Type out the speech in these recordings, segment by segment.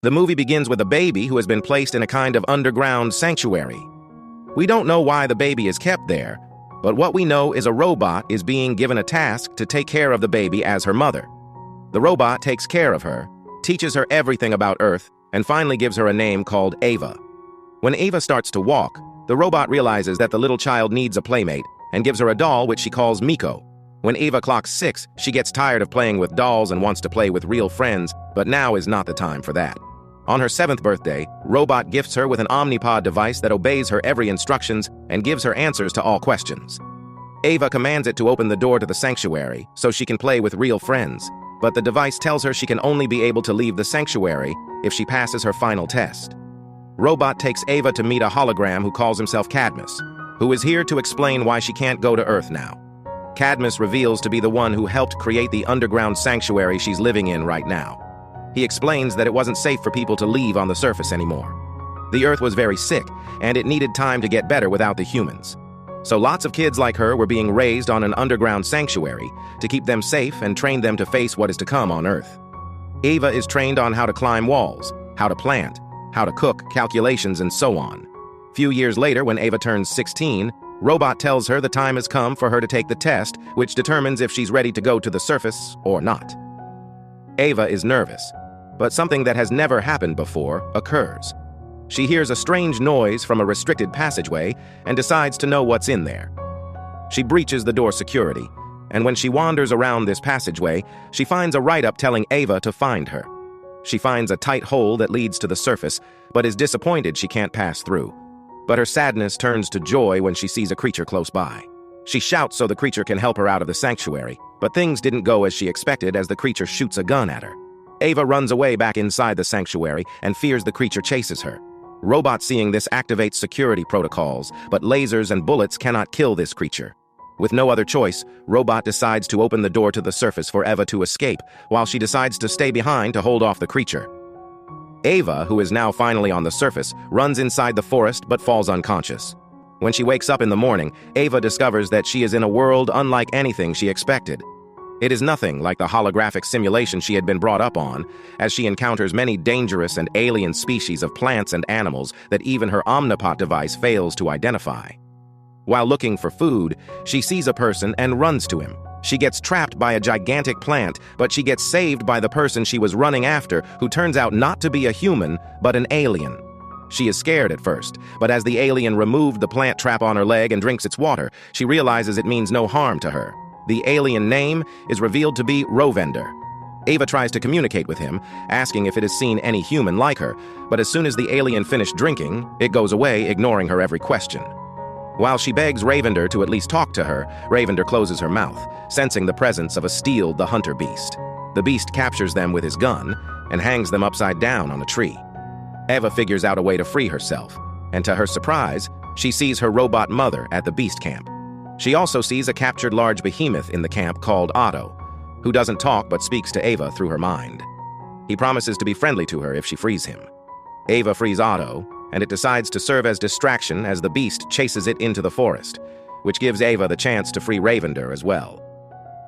The movie begins with a baby who has been placed in a kind of underground sanctuary. We don't know why the baby is kept there, but what we know is a robot is being given a task to take care of the baby as her mother. The robot takes care of her, teaches her everything about Earth, and finally gives her a name called Ava. When Ava starts to walk, the robot realizes that the little child needs a playmate and gives her a doll which she calls Miko. When Ava clocks 6, she gets tired of playing with dolls and wants to play with real friends, but now is not the time for that. On her 7th birthday, Robot gifts her with an Omnipod device that obeys her every instructions and gives her answers to all questions. Ava commands it to open the door to the sanctuary so she can play with real friends, but the device tells her she can only be able to leave the sanctuary if she passes her final test. Robot takes Ava to meet a hologram who calls himself Cadmus, who is here to explain why she can't go to Earth now. Cadmus reveals to be the one who helped create the underground sanctuary she's living in right now. He explains that it wasn't safe for people to leave on the surface anymore. The Earth was very sick, and it needed time to get better without the humans. So lots of kids like her were being raised on an underground sanctuary to keep them safe and train them to face what is to come on Earth. Ava is trained on how to climb walls, how to plant, how to cook, calculations, and so on. Few years later, when Ava turns 16, Robot tells her the time has come for her to take the test, which determines if she's ready to go to the surface or not. Ava is nervous, but something that has never happened before occurs. She hears a strange noise from a restricted passageway and decides to know what's in there. She breaches the door security, and when she wanders around this passageway, she finds a write-up telling Ava to find her. She finds a tight hole that leads to the surface, but is disappointed she can't pass through. But her sadness turns to joy when she sees a creature close by. She shouts so the creature can help her out of the sanctuary, but things didn't go as she expected as the creature shoots a gun at her. Ava runs away back inside the sanctuary and fears the creature chases her. Robot seeing this activates security protocols, but lasers and bullets cannot kill this creature. With no other choice, Robot decides to open the door to the surface for Ava to escape, while she decides to stay behind to hold off the creature. Ava, who is now finally on the surface, runs inside the forest but falls unconscious. When she wakes up in the morning, Ava discovers that she is in a world unlike anything she expected. It is nothing like the holographic simulation she had been brought up on, as she encounters many dangerous and alien species of plants and animals that even her Omnipod device fails to identify. While looking for food, she sees a person and runs to him. She gets trapped by a gigantic plant, but she gets saved by the person she was running after, who turns out not to be a human, but an alien. She is scared at first, but as the alien removed the plant trap on her leg and drinks its water, she realizes it means no harm to her. The alien name is revealed to be Rovender. Ava tries to communicate with him, asking if it has seen any human like her, but as soon as the alien finished drinking, it goes away, ignoring her every question. While she begs Ravender to at least talk to her, Ravender closes her mouth, sensing the presence of a Steel the Hunter beast. The beast captures them with his gun and hangs them upside down on a tree. Ava figures out a way to free herself, and to her surprise, she sees her robot mother at the beast camp. She also sees a captured large behemoth in the camp called Otto, who doesn't talk but speaks to Ava through her mind. He promises to be friendly to her if she frees him. Ava frees Otto, and it decides to serve as distraction as the beast chases it into the forest, which gives Ava the chance to free Ravender as well.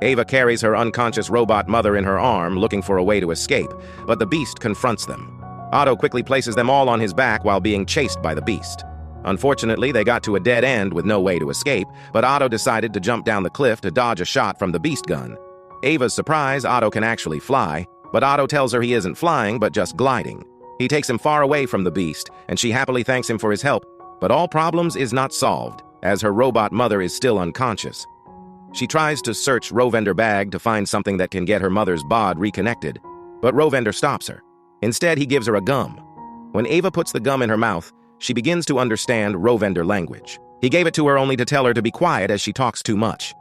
Ava carries her unconscious robot mother in her arm, looking for a way to escape, but the beast confronts them. Otto quickly places them all on his back while being chased by the beast. Unfortunately, they got to a dead end with no way to escape, but Otto decided to jump down the cliff to dodge a shot from the beast gun. Ava's surprise, Otto can actually fly, but Otto tells her he isn't flying but just gliding. He takes him far away from the beast, and she happily thanks him for his help, but all problems is not solved, as her robot mother is still unconscious. She tries to search Rovender bag to find something that can get her mother's bod reconnected, but Rovender stops her. Instead, he gives her a gum. When Ava puts the gum in her mouth, she begins to understand Rovender language. He gave it to her only to tell her to be quiet as she talks too much.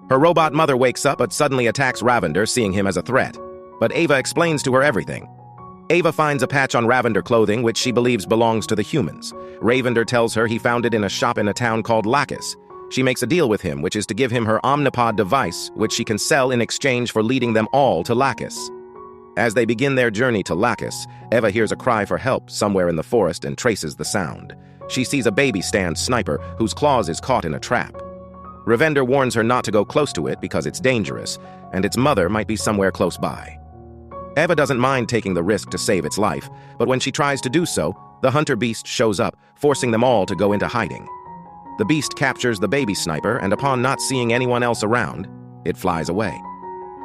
Her robot mother wakes up but suddenly attacks Ravender, seeing him as a threat. But Ava explains to her everything. Ava finds a patch on Ravender clothing which she believes belongs to the humans. Ravender tells her he found it in a shop in a town called Lacus. She makes a deal with him, which is to give him her Omnipod device, which she can sell in exchange for leading them all to Lacus. As they begin their journey to Lacus, Ava hears a cry for help somewhere in the forest and traces the sound. She sees a baby stand sniper whose claws is caught in a trap. Ravender warns her not to go close to it because it's dangerous, and its mother might be somewhere close by. Eva doesn't mind taking the risk to save its life, but when she tries to do so, the hunter beast shows up, forcing them all to go into hiding. The beast captures the baby sniper, and upon not seeing anyone else around, it flies away.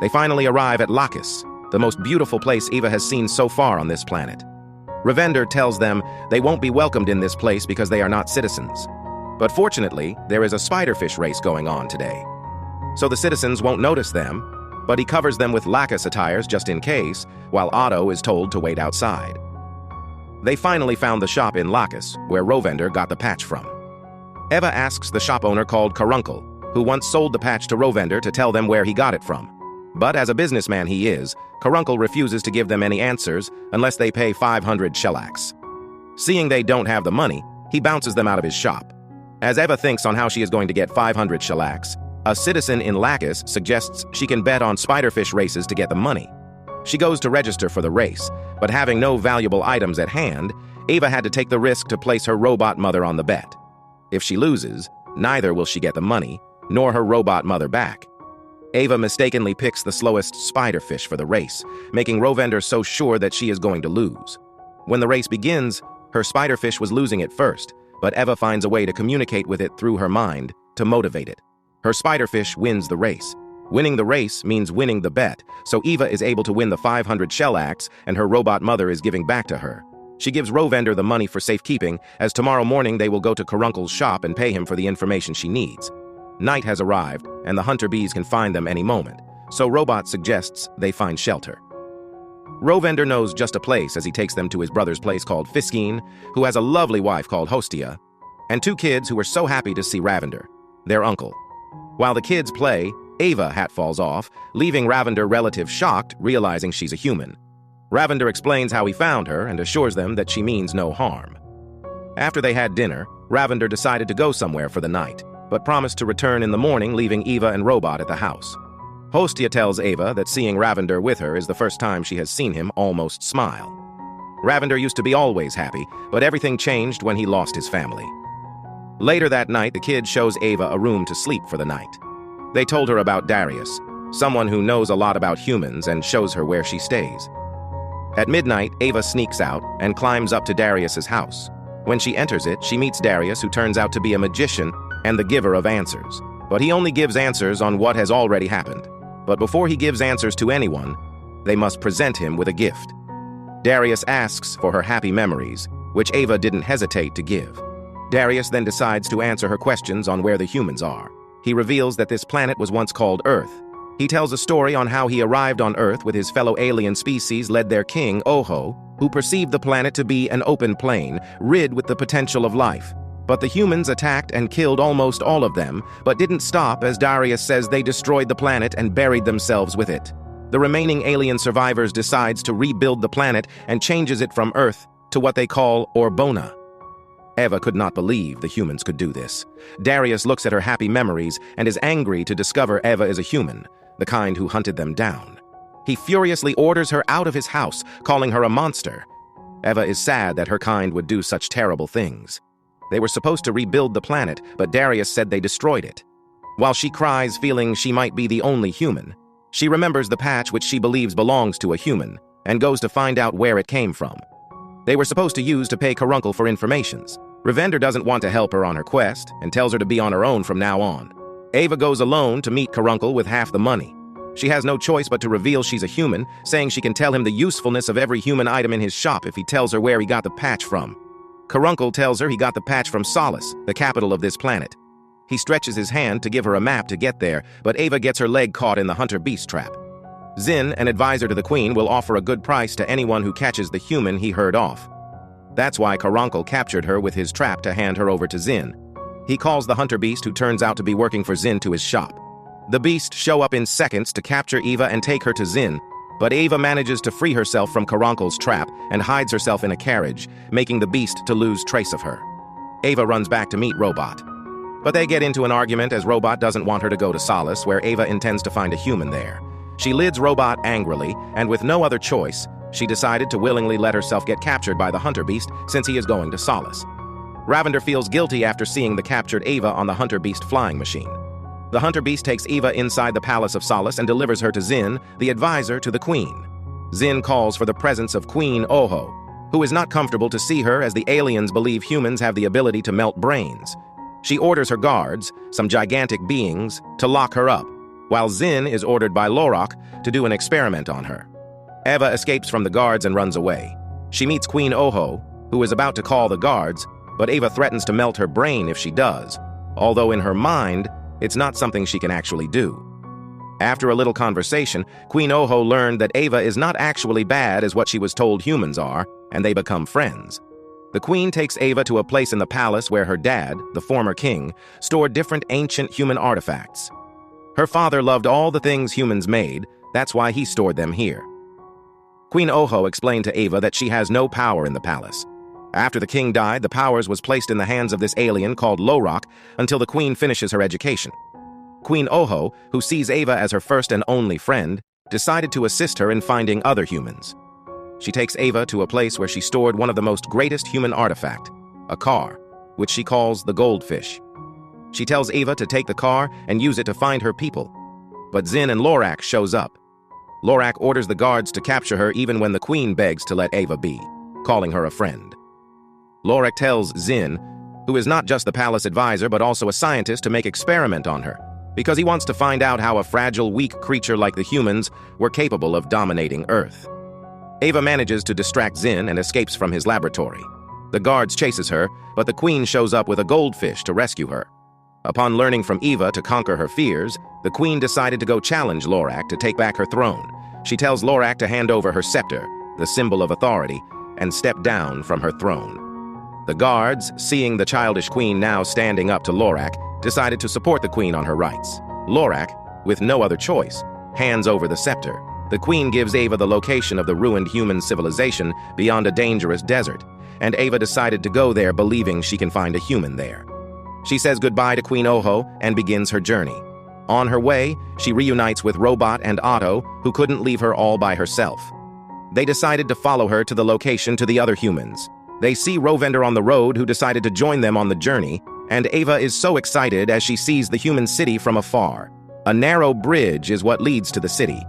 They finally arrive at Lacus, the most beautiful place Eva has seen so far on this planet. Ravender tells them they won't be welcomed in this place because they are not citizens. But fortunately, there is a spiderfish race going on today. So the citizens won't notice them, but he covers them with Lacus attires just in case, while Otto is told to wait outside. They finally found the shop in Lacus, where Rovender got the patch from. Eva asks the shop owner called Caruncle, who once sold the patch to Rovender, to tell them where he got it from. But as a businessman he is, Caruncle refuses to give them any answers unless they pay 500 shellacs. Seeing they don't have the money, he bounces them out of his shop. As Eva thinks on how she is going to get 500 shellacs, a citizen in Lacus suggests she can bet on spiderfish races to get the money. She goes to register for the race, but having no valuable items at hand, Eva had to take the risk to place her robot mother on the bet. If she loses, neither will she get the money, nor her robot mother back. Eva mistakenly picks the slowest spiderfish for the race, making Rovender so sure that she is going to lose. When the race begins, her spiderfish was losing at first, but Eva finds a way to communicate with it through her mind to motivate it. Her spiderfish wins the race. Winning the race means winning the bet, so Eva is able to win the 500 shellacs, and her robot mother is giving back to her. She gives Rovender the money for safekeeping, as tomorrow morning they will go to Caruncle's shop and pay him for the information she needs. Night has arrived, and the hunter bees can find them any moment, so Robot suggests they find shelter. Rovender knows just a place as he takes them to his brother's place called Fiskeen, who has a lovely wife called Hostia, and 2 kids who are so happy to see Ravender, their uncle. While the kids play, Eva hat falls off, leaving Ravender relative shocked, realizing she's a human. Ravender explains how he found her and assures them that she means no harm. After they had dinner, Ravender decided to go somewhere for the night, but promised to return in the morning, leaving Eva and Robot at the house. Hostia tells Eva that seeing Ravender with her is the first time she has seen him almost smile. Ravender used to be always happy, but everything changed when he lost his family. Later that night, the kid shows Eva a room to sleep for the night. They told her about Darius, someone who knows a lot about humans, and shows her where she stays. At midnight, Eva sneaks out and climbs up to Darius's house. When she enters it, she meets Darius, who turns out to be a magician and the giver of answers. But he only gives answers on what has already happened. But before he gives answers to anyone, they must present him with a gift. Darius asks for her happy memories, which Eva didn't hesitate to give. Darius then decides to answer her questions on where the humans are. He reveals that this planet was once called Earth. He tells a story on how he arrived on Earth with his fellow alien species, led their king, Oho, who perceived the planet to be an open plain, rid with the potential of life. But the humans attacked and killed almost all of them, but didn't stop, as Darius says they destroyed the planet and buried themselves with it. The remaining alien survivors decides to rebuild the planet and changes it from Earth to what they call Orbona. Eva could not believe the humans could do this. Darius looks at her happy memories and is angry to discover Eva is a human, the kind who hunted them down. He furiously orders her out of his house, calling her a monster. Eva is sad that her kind would do such terrible things. They were supposed to rebuild the planet, but Darius said they destroyed it. While she cries, feeling she might be the only human, she remembers the patch which she believes belongs to a human, and goes to find out where it came from. They were supposed to use to pay Caruncle for informations. Ravender doesn't want to help her on her quest, and tells her to be on her own from now on. Eva goes alone to meet Caruncle with half the money. She has no choice but to reveal she's a human, saying she can tell him the usefulness of every human item in his shop if he tells her where he got the patch from. Caruncle tells her he got the patch from Solace, the capital of this planet. He stretches his hand to give her a map to get there, but Eva gets her leg caught in the hunter beast trap. Zin, an advisor to the queen, will offer a good price to anyone who catches the human he heard off. That's why Caruncle captured her with his trap to hand her over to Zin. He calls the hunter beast, who turns out to be working for Zin, to his shop. The beast show up in seconds to capture Eva and take her to Zin, but Eva manages to free herself from Caruncle's trap and hides herself in a carriage, making the beast to lose trace of her. Eva runs back to meet Robot. But they get into an argument as Robot doesn't want her to go to Solace, where Eva intends to find a human there. She lids Robot angrily, and with no other choice, she decided to willingly let herself get captured by the hunter beast since he is going to Solace. Ravender feels guilty after seeing the captured Eva on the hunter beast flying machine. The hunter beast takes Eva inside the palace of Solace and delivers her to Zin, the advisor to the queen. Zin calls for the presence of Queen Oho, who is not comfortable to see her as the aliens believe humans have the ability to melt brains. She orders her guards, some gigantic beings, to lock her up, while Zin is ordered by Lorok to do an experiment on her. Eva escapes from the guards and runs away. She meets Queen Oho, who is about to call the guards, but Eva threatens to melt her brain if she does, although in her mind, it's not something she can actually do. After a little conversation, Queen Oho learned that Eva is not actually bad as what she was told humans are, and they become friends. The queen takes Eva to a place in the palace where her dad, the former king, stored different ancient human artifacts. Her father loved all the things humans made, that's why he stored them here. Queen Oho explained to Eva that she has no power in the palace. After the king died, the powers was placed in the hands of this alien called Lorok until the queen finishes her education. Queen Oho, who sees Eva as her first and only friend, decided to assist her in finding other humans. She takes Eva to a place where she stored one of the most greatest human artifact, a car, which she calls the goldfish. She tells Eva to take the car and use it to find her people. But Zin and Lorak shows up. Lorak orders the guards to capture her even when the queen begs to let Eva be, calling her a friend. Lorak tells Zin, who is not just the palace advisor but also a scientist, to make experiment on her, because he wants to find out how a fragile, weak creature like the humans were capable of dominating Earth. Eva manages to distract Zin and escapes from his laboratory. The guards chases her, but the queen shows up with a goldfish to rescue her. Upon learning from Eva to conquer her fears, the queen decided to go challenge Lorak to take back her throne. She tells Lorak to hand over her scepter, the symbol of authority, and step down from her throne. The guards, seeing the childish queen now standing up to Lorak, decided to support the queen on her rights. Lorak, with no other choice, hands over the scepter. The queen gives Eva the location of the ruined human civilization beyond a dangerous desert, and Eva decided to go there believing she can find a human there. She says goodbye to Queen Oho and begins her journey. On her way, she reunites with Robot and Otto, who couldn't leave her all by herself. They decided to follow her to the location to the other humans. They see Rovender on the road, who decided to join them on the journey, and Eva is so excited as she sees the human city from afar. A narrow bridge is what leads to the city,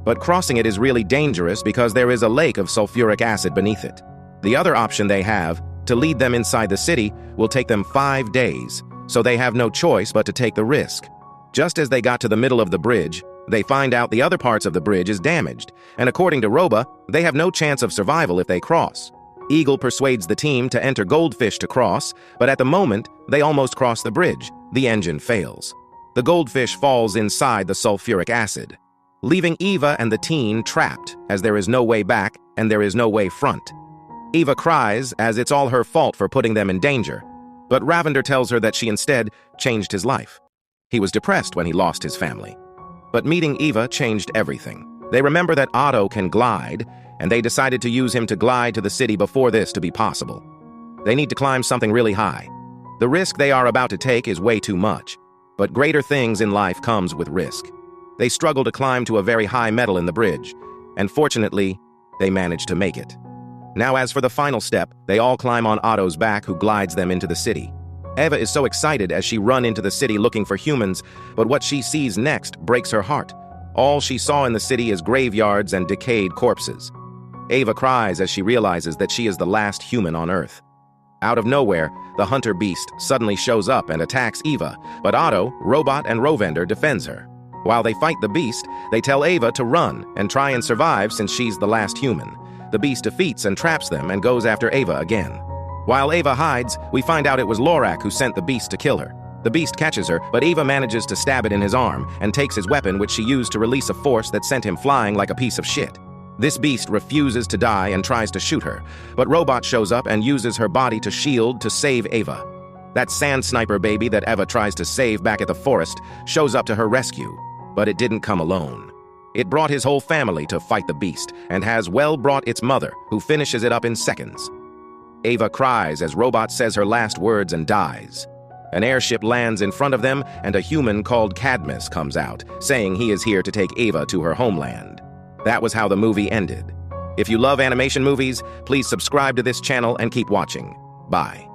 but crossing it is really dangerous because there is a lake of sulfuric acid beneath it. The other option they have, to lead them inside the city, will take them 5 days, so they have no choice but to take the risk. Just as they got to the middle of the bridge, they find out the other parts of the bridge is damaged, and according to Roba, they have no chance of survival if they cross. Eagle persuades the team to enter Goldfish to cross, but at the moment, they almost cross the bridge. The engine fails. The Goldfish falls inside the sulfuric acid, leaving Eva and the teen trapped, as there is no way back and there is no way front. Eva cries as it's all her fault for putting them in danger, but Ravender tells her that she instead changed his life. He was depressed when he lost his family. But meeting Eva changed everything. They remember that Otto can glide, and they decided to use him to glide to the city before this to be possible. They need to climb something really high. The risk they are about to take is way too much, but greater things in life comes with risk. They struggle to climb to a very high metal in the bridge, and fortunately, they manage to make it. Now as for the final step, they all climb on Otto's back, who glides them into the city. Eva is so excited as she runs into the city looking for humans, but what she sees next breaks her heart. All she saw in the city is graveyards and decayed corpses. Eva cries as she realizes that she is the last human on Earth. Out of nowhere, the hunter beast suddenly shows up and attacks Eva, but Otto, Robot, and Rovender defends her. While they fight the beast, they tell Eva to run and try and survive since she's the last human. The beast defeats and traps them and goes after Eva again. While Eva hides, we find out it was Lorak who sent the beast to kill her. The beast catches her, but Eva manages to stab it in his arm and takes his weapon, which she used to release a force that sent him flying like a piece of shit. This beast refuses to die and tries to shoot her, but Robot shows up and uses her body to shield to save Eva. That sand sniper baby that Eva tries to save back at the forest shows up to her rescue, but it didn't come alone. It brought his whole family to fight the beast, and has well brought its mother, who finishes it up in seconds. Eva cries as Robot says her last words and dies. An airship lands in front of them, and a human called Cadmus comes out, saying he is here to take Eva to her homeland. That was how the movie ended. If you love animation movies, please subscribe to this channel and keep watching. Bye.